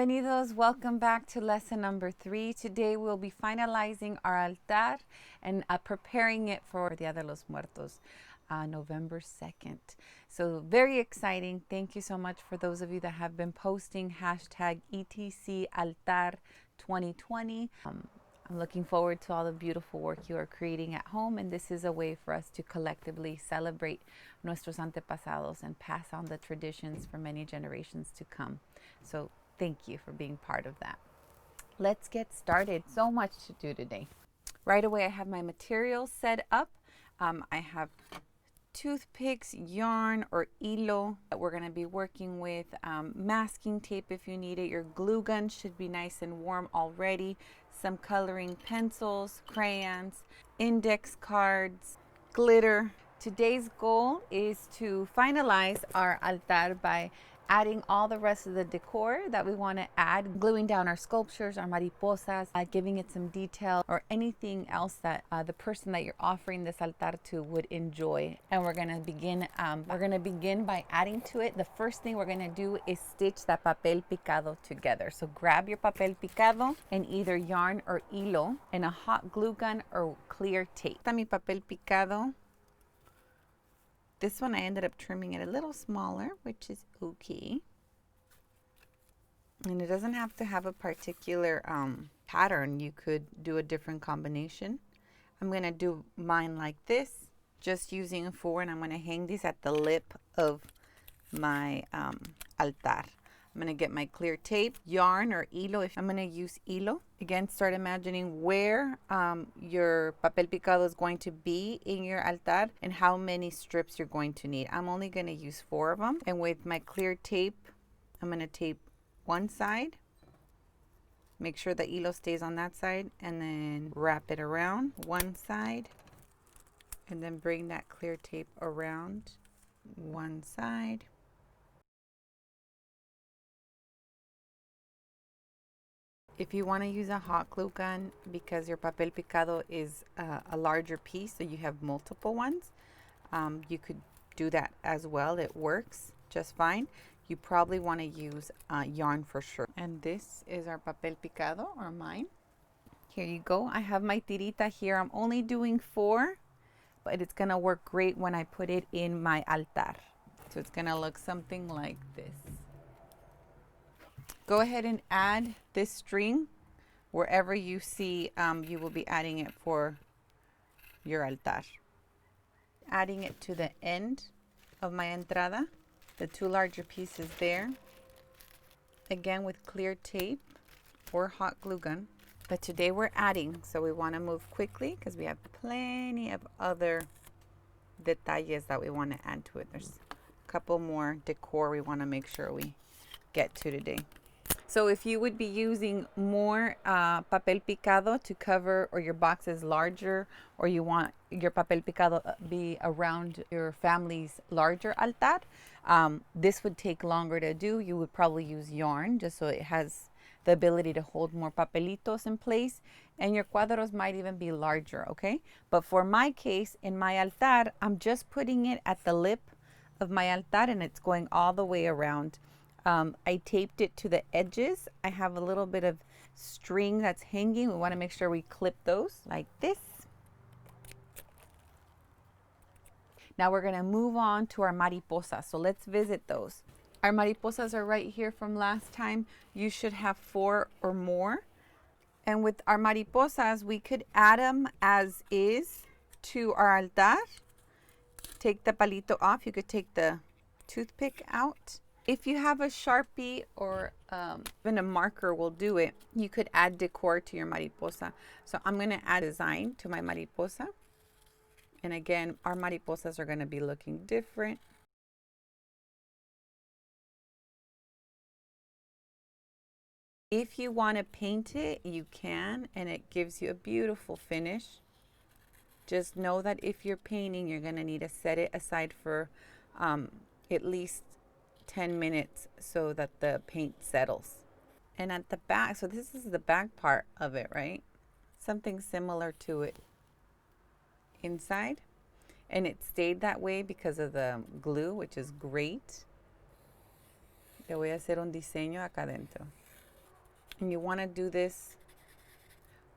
Bienvenidos, welcome back to lesson number 3. Today we'll be finalizing our altar and preparing it for Dia de los Muertos, November 2nd. So very exciting. Thank you so much for those of you that have been posting hashtag ETCAltar2020. I'm looking forward to all the beautiful work you are creating at home, and this is a way for us to collectively celebrate nuestros antepasados and pass on the traditions for many generations to come. So thank you for being part of that. Let's get started. So much to do today. Right away, I have my materials set up. I have toothpicks, yarn, or hilo that we're going to be working with, masking tape if you need it. Your glue gun should be nice and warm already. Some coloring pencils, crayons, index cards, glitter. Today's goal is to finalize our altar by adding all the rest of the decor that we want to add, gluing down our sculptures, our mariposas, giving it some detail, or anything else that the person that you're offering this altar to would enjoy. And we're going to begin by adding to it. The first thing we're going to do is stitch that papel picado together. So grab your papel picado and either yarn or hilo and a hot glue gun or clear tape. Está mi papel picado. This one I ended up trimming it a little smaller, which is okay. And it doesn't have to have a particular pattern. You could do a different combination. I'm going to do mine like this, just using 4, and I'm going to hang these at the lip of my altar. I'm going to get my clear tape, yarn or hilo. I'm going to use hilo. Again, start imagining where your papel picado is going to be in your altar and how many strips you're going to need. I'm only going to use 4 of them. And with my clear tape, I'm going to tape one side. Make sure the hilo stays on that side, and then wrap it around one side. And then bring that clear tape around one side. If you want to use a hot glue gun, because your papel picado is a larger piece, so you have multiple ones, you could do that as well. It works just fine. You probably want to use yarn for sure. And this is our papel picado, or mine. Here you go. I have my tirita here. I'm only doing 4, but it's going to work great when I put it in my altar. So it's going to look something like this. Go ahead and add this string wherever you see you will be adding it for your altar. Adding it to the end of my entrada, the 2 larger pieces there. Again with clear tape or hot glue gun. But today we're adding, so we want to move quickly because we have plenty of other detalles that we want to add to it. There's a couple more decor we want to make sure we get to today. So if you would be using more papel picado to cover, or your box is larger, or you want your papel picado be around your family's larger altar, this would take longer to do. You would probably use yarn just so it has the ability to hold more papelitos in place, and your cuadros might even be larger, okay? But for my case, in my altar, I'm just putting it at the lip of my altar, and it's going all the way around. I taped it to the edges. I have a little bit of string that's hanging. We want to make sure we clip those like this. Now we're going to move on to our mariposas. So let's visit those. Our mariposas are right here from last time. You should have 4 or more. And with our mariposas, we could add them as is to our altar. Take the palito off. You could take the toothpick out. If you have a Sharpie or even a marker will do it, you could add decor to your mariposa. So I'm going to add design to my mariposa. And again, our mariposas are going to be looking different. If you want to paint it, you can, and it gives you a beautiful finish. Just know that if you're painting, you're going to need to set it aside for at least 10 minutes so that the paint settles. And at the back, so this is the back part of it, right? Something similar to it inside. And it stayed that way because of the glue, which is great. Le voy a hacer un diseño acá adentro. And you want to do this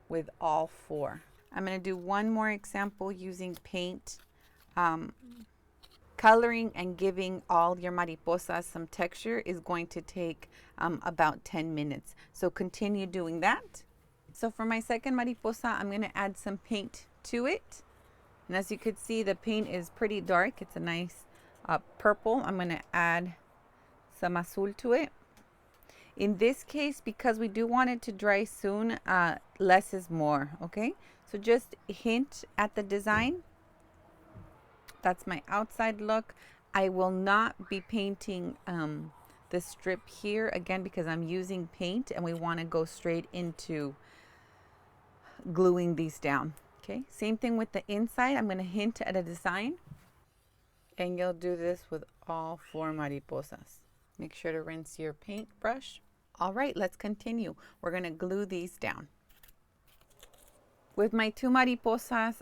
with all 4. I'm going to do one more example using paint. Coloring and giving all your mariposas some texture is going to take about 10 minutes. So continue doing that. So for my second mariposa, I'm going to add some paint to it. And as you could see, the paint is pretty dark. It's a nice purple. I'm going to add some azul to it. In this case, because we do want it to dry soon, less is more, okay? So just hint at the design. That's my outside look. I will not be painting the strip here again because I'm using paint and we want to go straight into gluing these down. Okay, same thing with the inside. I'm going to hint at a design, and you'll do this with all 4 mariposas. Make sure to rinse your paintbrush. All right, let's continue. We're going to glue these down. With my 2 mariposas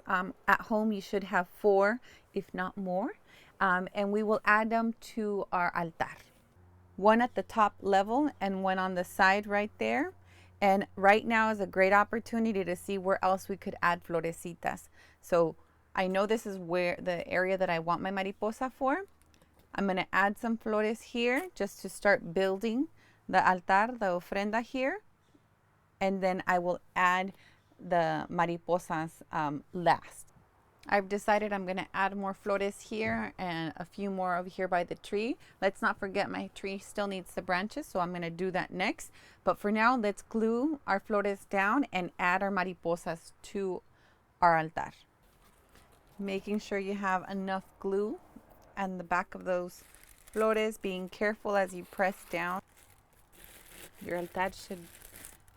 at home, you should have 4, if not more. And we will add them to our altar. One at the top level and one on the side right there. And right now is a great opportunity to see where else we could add florecitas. So I know this is where the area that I want my mariposa for. I'm going to add some flores here just to start building the altar, the ofrenda here. And then I will add the mariposas last. I've decided I'm going to add more flores here and a few more over here by the tree. Let's not forget my tree still needs the branches, so I'm going to do that next. But for now, let's glue our flores down and add our mariposas to our altar. Making sure you have enough glue on the back of those flores, being careful as you press down. Your altar should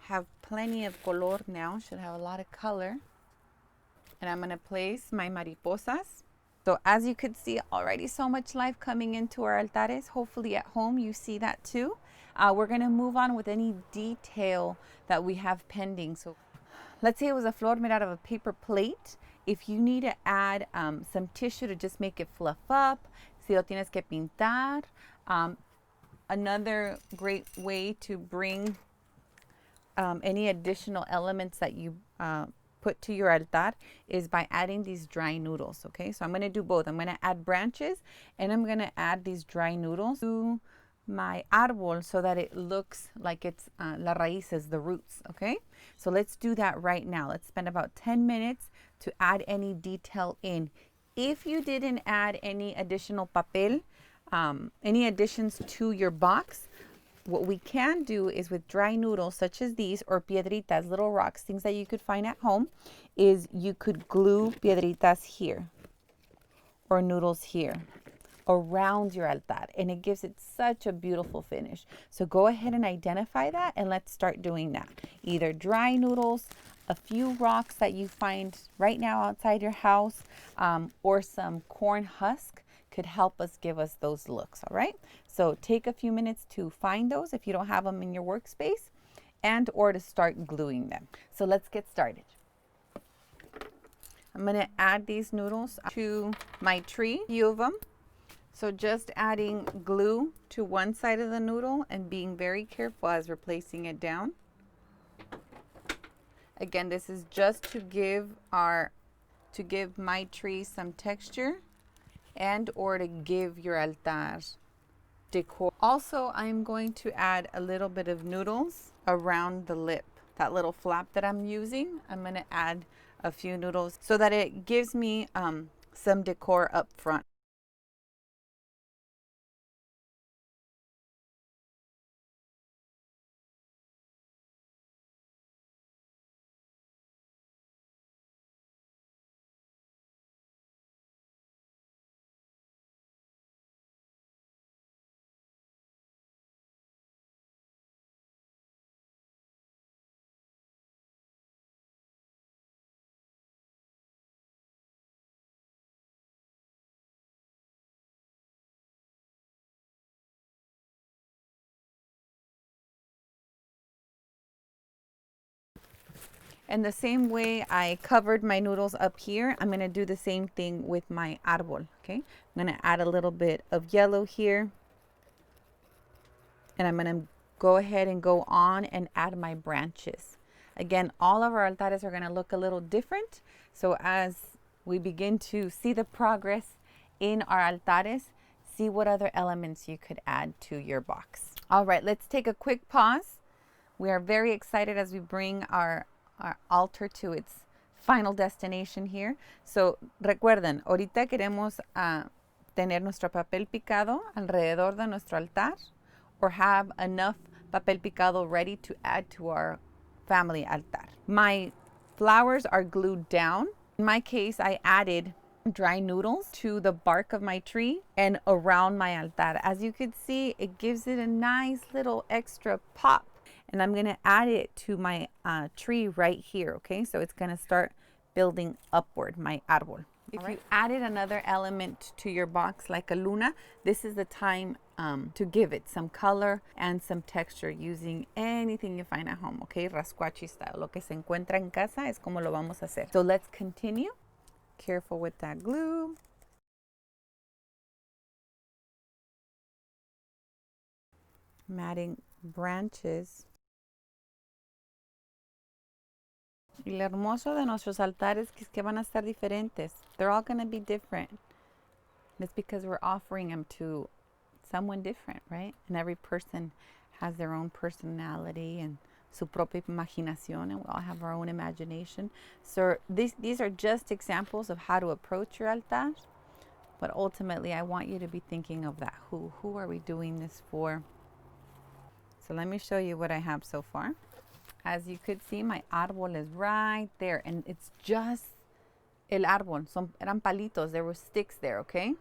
have plenty of color now, should have a lot of color. And I'm going to place my mariposas. So as you could see, already so much life coming into our altares. Hopefully at home you see that too. We're going to move on with any detail that we have pending. So let's say it was a flor made out of a paper plate. If you need to add some tissue to just make it fluff up, si lo tienes que pintar. Another great way to bring any additional elements that you put to your altar is by adding these dry noodles. Okay, so I'm going to do both. I'm going to add branches and I'm going to add these dry noodles to my árbol so that it looks like it's las raíces, the roots. Okay, so let's do that right now. Let's spend about 10 minutes to add any detail in. If you didn't add any additional papel, any additions to your box, what we can do is with dry noodles such as these, or piedritas, little rocks, things that you could find at home, is you could glue piedritas here or noodles here around your altar, and it gives it such a beautiful finish. So go ahead and identify that and let's start doing that. Either dry noodles, a few rocks that you find right now outside your house, or some corn husk could help us give us those looks. All right, so take a few minutes to find those if you don't have them in your workspace, and or to start gluing them. So let's get started. I'm going to add these noodles to my tree, a few of them. So just adding glue to one side of the noodle and being very careful as we're placing it down. Again, this is just to give my tree some texture and or to give your altar decor. Also, I'm going to add a little bit of noodles around the lip, that little flap that I'm using. I'm going to add a few noodles so that it gives me some decor up front. And the same way I covered my noodles up here, I'm going to do the same thing with my árbol. Okay, I'm going to add a little bit of yellow here, and I'm going to go ahead and go on and add my branches. Again, all of our altares are going to look a little different. So as we begin to see the progress in our altares, see what other elements you could add to your box. All right, let's take a quick pause. We are very excited as we bring our altar to its final destination here. So recuerden, ahorita queremos tener nuestro papel picado alrededor de nuestro altar, or have enough papel picado ready to add to our family altar. My flowers are glued down. In my case, I added dry noodles to the bark of my tree and around my altar. As you can see, it gives it a nice little extra pop. And I'm going to add it to my tree right here, okay? So it's going to start building upward, my árbol. If you added another element to your box, like a luna, this is the time to give it some color and some texture using anything you find at home, okay? Rascuachi style. Lo que se encuentra en casa es como lo vamos a hacer. So let's continue. Careful with that glue. I'm adding branches. Y lo hermoso de nuestros altares es que van a estar diferentes. They're all going to be different. It's because we're offering them to someone different, right? And every person has their own personality and su propia imaginación, and we all have our own imagination. So these are just examples of how to approach your altar. But ultimately, I want you to be thinking of that. Who are we doing this for? So let me show you what I have so far. As you could see, my árbol is right there, and it's just el árbol. Eran palitos, there were sticks there, okay?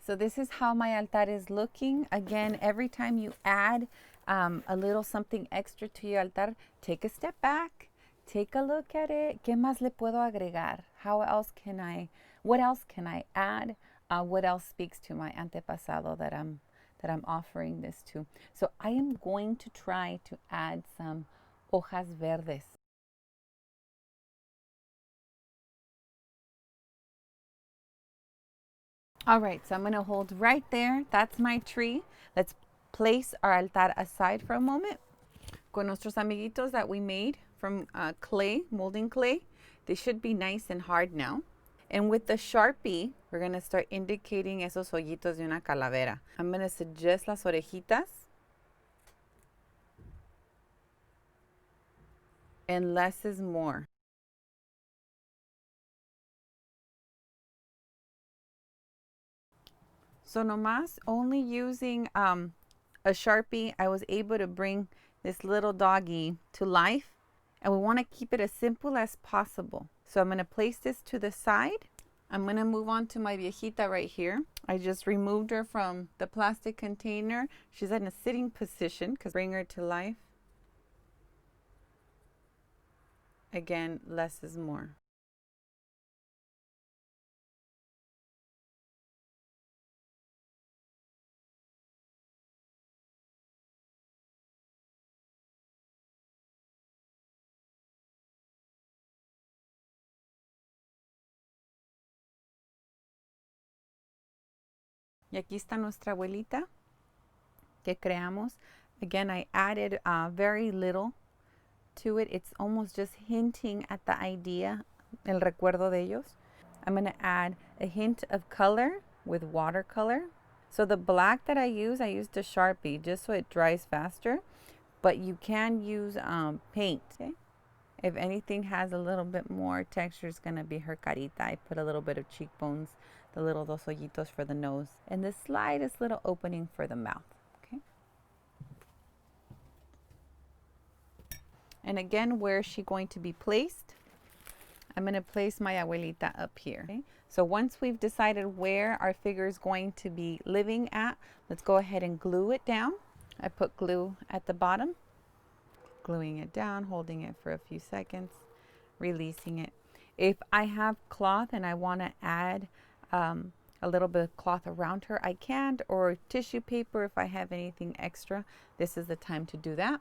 So this is how my altar is looking. Again, every time you add a little something extra to your altar, take a step back, take a look at it. ¿Qué más le puedo agregar? What else can I add? What else speaks to my antepasado that I'm offering this to? So I am going to try to add some hojas verdes. All right, so I'm going to hold right there. That's my tree. Let's place our altar aside for a moment. Con nuestros amiguitos that we made from clay, molding clay, they should be nice and hard now. And with the Sharpie, we're going to start indicating esos hoyitos de una calavera. I'm going to suggest las orejitas. And less is more. So nomás, only using a Sharpie, I was able to bring this little doggy to life. And we want to keep it as simple as possible. So I'm going to place this to the side. I'm going to move on to my viejita right here. I just removed her from the plastic container. She's in a sitting position because bring her to life. Again, less is more. Y aquí está nuestra abuelita que creamos. Again, I added very little to it. It's almost just hinting at the idea, el recuerdo de ellos. I'm going to add a hint of color with watercolor. So the black that I used a Sharpie just so it dries faster. But you can use paint. Okay? If anything has a little bit more texture, it's going to be her carita. I put a little bit of cheekbones, the little dos hoyitos for the nose, and the slightest little opening for the mouth. Okay. And again, where is she going to be placed? I'm going to place my abuelita up here. Okay. So once we've decided where our figure is going to be living at, let's go ahead and glue it down. I put glue at the bottom, gluing it down, holding it for a few seconds, releasing it. If I have cloth and I want to add a little bit of cloth around her, I can, or tissue paper if I have anything extra. This is the time to do that.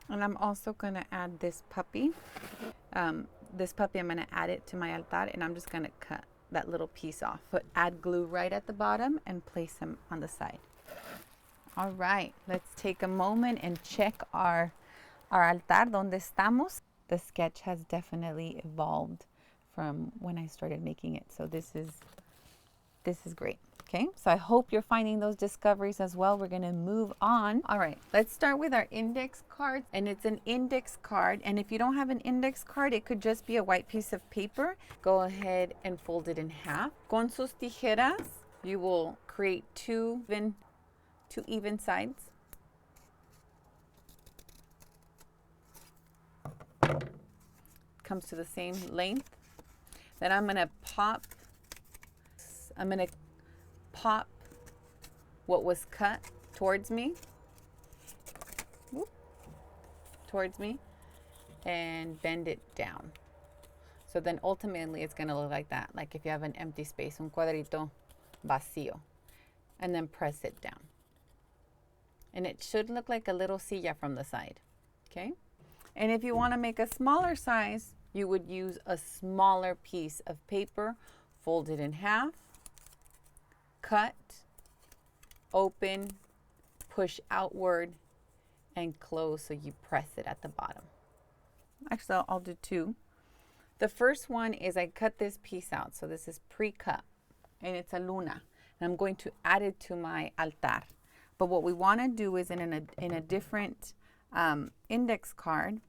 And I'm also going to add this puppy. I'm going to add it to my altar, and I'm just going to cut that little piece off. Add glue right at the bottom and place him on the side. All right, let's take a moment and check our altar, donde estamos. The sketch has definitely evolved from when I started making it. So this is great. Okay, so I hope you're finding those discoveries as well. We're gonna move on. All right, let's start with our index card. And it's an index card. And if you don't have an index card, it could just be a white piece of paper. Go ahead and fold it in half. Con sus tijeras, you will create two even sides. Comes to the same length. Then I'm gonna pop what was cut towards me, and bend it down. So then ultimately it's gonna look like that, like if you have an empty space, un cuadrito vacío, and then press it down. And it should look like a little silla from the side, okay? And if you wanna make a smaller size, you would use a smaller piece of paper, fold it in half, cut, open, push outward, and close so you press it at the bottom. Actually, I'll do two. The first one is I cut this piece out. So this is pre-cut, and it's a luna. And I'm going to add it to my altar. But what we want to do is in a different index card,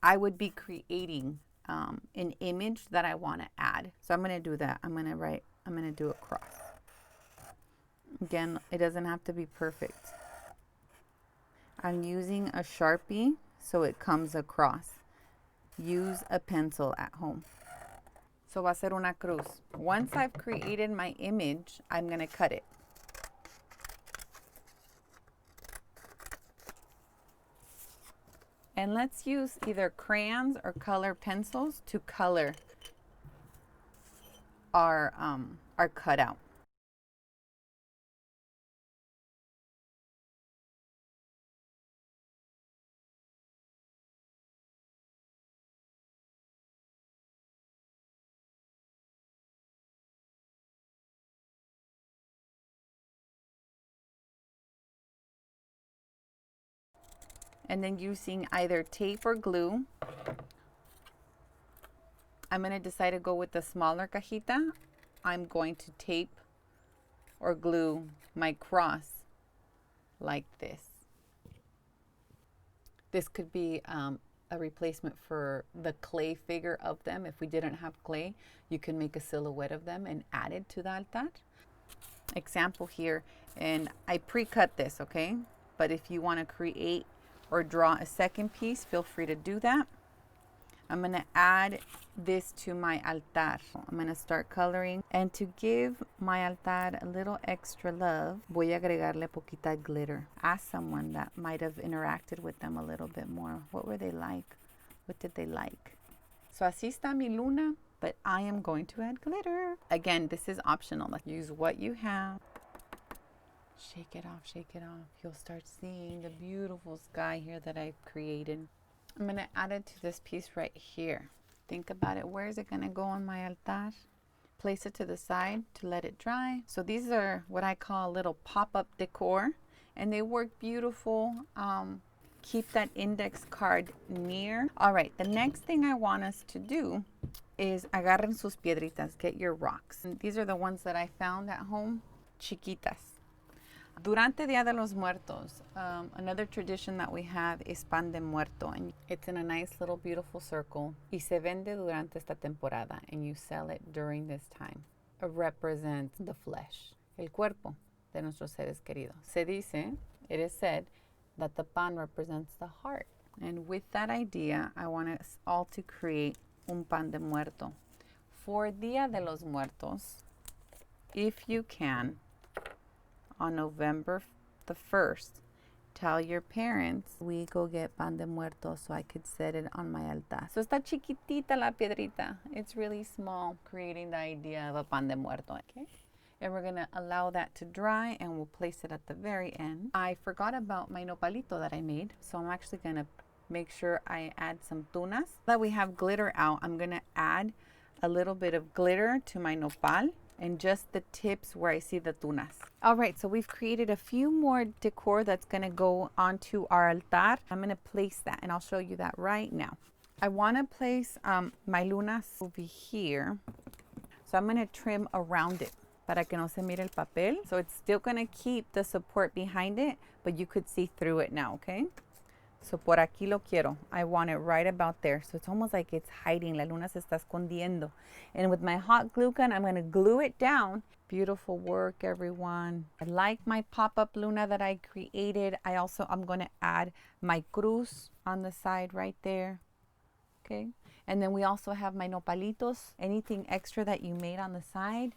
I would be creating an image that I want to add. So I'm going to do that. I'm going to do a cross. Again, it doesn't have to be perfect. I'm using a Sharpie so it comes across. Use a pencil at home. So va a ser una cruz. Once I've created my image, I'm going to cut it. And let's use either crayons or color pencils to color our cutout. And then using either tape or glue, I'm going to decide to go with the smaller cajita. I'm going to tape or glue my cross like this. This could be a replacement for the clay figure of them. If we didn't have clay, you can make a silhouette of them and add it to the altar. Example here, and I pre-cut this, okay? But if you want to create or draw a second piece, feel free to do that. I'm going to add this to my altar. I'm going to start coloring. And to give my altar a little extra love, voy a agregarle poquita glitter. Ask someone that might have interacted with them a little bit more. What were they like? What did they like? So así está mi luna, but I am going to add glitter. Again, this is optional. Like, use what you have. Shake it off, shake it off. You'll start seeing the beautiful sky here that I've created. I'm going to add it to this piece right here. Think about it. Where is it going to go on my altar? Place it to the side to let it dry. So these are what I call a little pop-up decor, and they work beautiful. Keep that index card near. All right, the next thing I want us to do is agarren sus piedritas, get your rocks. And these are the ones that I found at home, chiquitas. Durante Día de los Muertos, another tradition that we have is Pandemonto, and it's in a nice little beautiful circle. Y se vende durante esta temporada, and you sell it during this time. It represents the flesh, el cuerpo de nuestros seres queridos. Se dice, it is said, that the pan represents the heart. And with that idea, I want us all to create un pan de muerto. For Día de los Muertos, if you can, on November the 1st, tell your parents, we go get pan de muerto so I could set it on my altar. So está chiquitita la piedrita. It's really small, creating the idea of a pan de muerto. Okay? And we're gonna allow that to dry, and we'll place it at the very end. I forgot about my nopalito that I made, so I'm actually gonna make sure I add some tunas. Now that we have glitter out, I'm gonna add a little bit of glitter to my nopal. and just the tips where I see the tunas. All right, so we've created a few more decor that's gonna go onto our altar. I'm gonna place that and I'll show you that right now. I wanna place my lunas over here. So I'm gonna trim around it para que no se mire el papel. So it's still gonna keep the support behind it, but you could see through it now, okay? So por aquí lo quiero. I want it right about there. So it's almost like it's hiding. La luna se está escondiendo. And with my hot glue gun, I'm going to glue it down. Beautiful work, everyone. I like my pop-up luna that I created. I'm going to add my cruz on the side right there. Okay. And then we also have my nopalitos. Anything extra that you made on the side.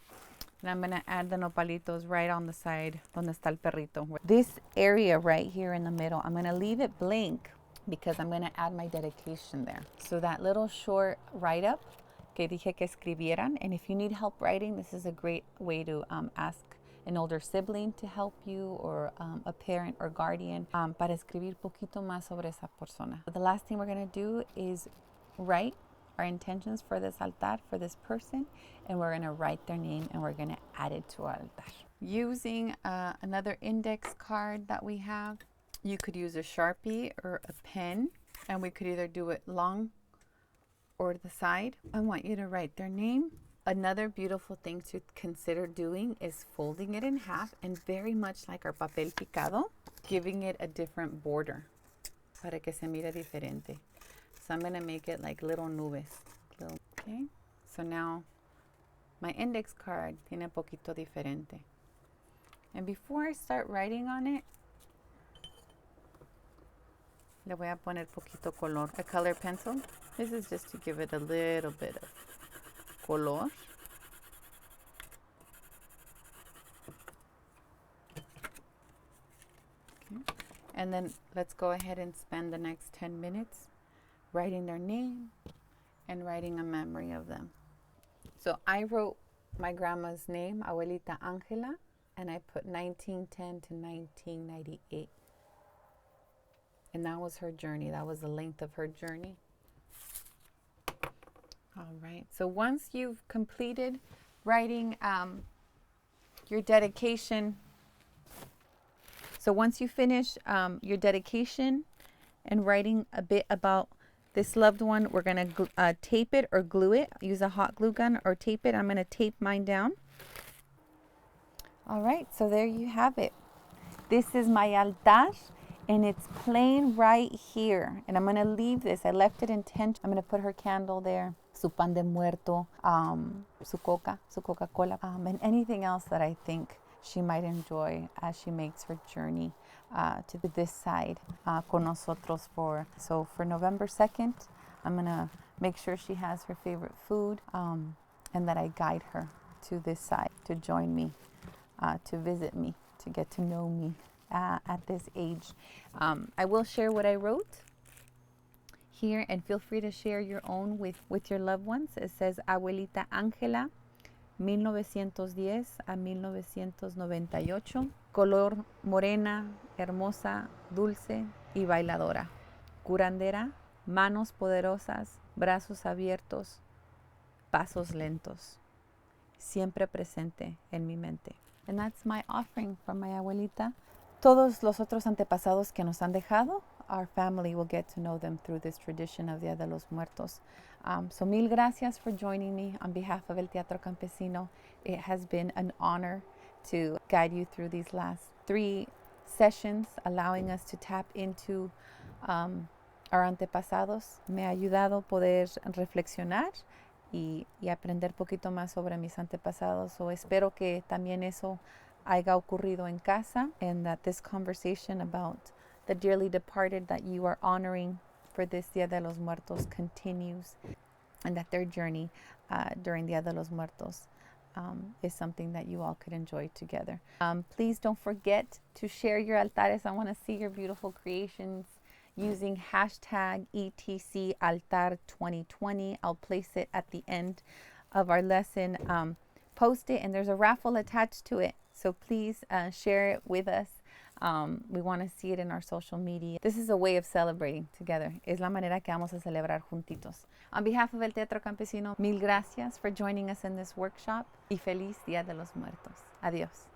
And I'm going to add the nopalitos right on the side donde está el perrito. This area right here in the middle, I'm going to leave it blank because I'm going to add my dedication there. So that little short write-up que dije que escribieran. And if you need help writing, this is a great way to ask an older sibling to help you, or a parent or guardian para escribir poquito más sobre esa persona. The last thing we're going to do is write our intentions for this altar, for this person, and we're going to write their name and we're going to add it to our altar. Using another index card that we have, you could use a Sharpie or a pen, and we could either do it long or the side. I want you to write their name. Another beautiful thing to consider doing is folding it in half, and very much like our Papel Picado, giving it a different border para que se mire diferente. So I'm going to make it like little nubes. Okay. So now my index card tiene poquito diferente. And before I start writing on it, le voy a poner poquito color. A color pencil. This is just to give it a little bit of color. Okay. And then let's go ahead and spend the next 10 minutes writing their name and writing a memory of them. So I wrote my grandma's name, Abuelita Angela, and I put 1910 to 1998. And that was her journey. That was the length of her journey. All right. So once you've completed writing your dedication, so once you finish your dedication and writing a bit about this loved one, we're going to tape it or glue it. Use a hot glue gun or tape it. I'm going to tape mine down. All right, so there you have it. This is my altar, and it's plain right here. And I'm going to leave this. I left it intentional. I'm going to put her candle there, su Pandemonto, su Coca-Cola, and anything else that I think she might enjoy as she makes her journey to this side con nosotros for November 2nd. I'm gonna make sure she has her favorite food and that I guide her to this side to join me, to visit me, to get to know me at this age. I will share what I wrote here, and feel free to share your own with your loved ones. It says, Abuelita Ángela, 1910 a 1998, color morena, hermosa, dulce y bailadora, curandera, manos poderosas, brazos abiertos, pasos lentos, siempre presente en mi mente. And that's my offering from my abuelita. Todos los otros antepasados que nos han dejado, our family will get to know them through this tradition of Dia de los Muertos. So mil gracias for joining me on behalf of El Teatro Campesino. It has been an honor to guide you through these last 3 sessions, allowing us to tap into our antepasados. Me ha ayudado poder reflexionar y aprender poquito más sobre mis antepasados. So espero que también eso haya ocurrido en casa, and that this conversation about the dearly departed that you are honoring for this Dia de los Muertos continues, and that their journey during Dia de los Muertos is something that you all could enjoy together. Please don't forget to share your altares. I want to see your beautiful creations using hashtag ETCAltar2020. I'll place it at the end of our lesson. Post it, and there's a raffle attached to it. So please share it with us. We want to see it in our social media. This is a way of celebrating together. Es la manera que vamos a celebrar juntitos. On behalf of El Teatro Campesino, mil gracias for joining us in this workshop y feliz Día de los Muertos. Adiós.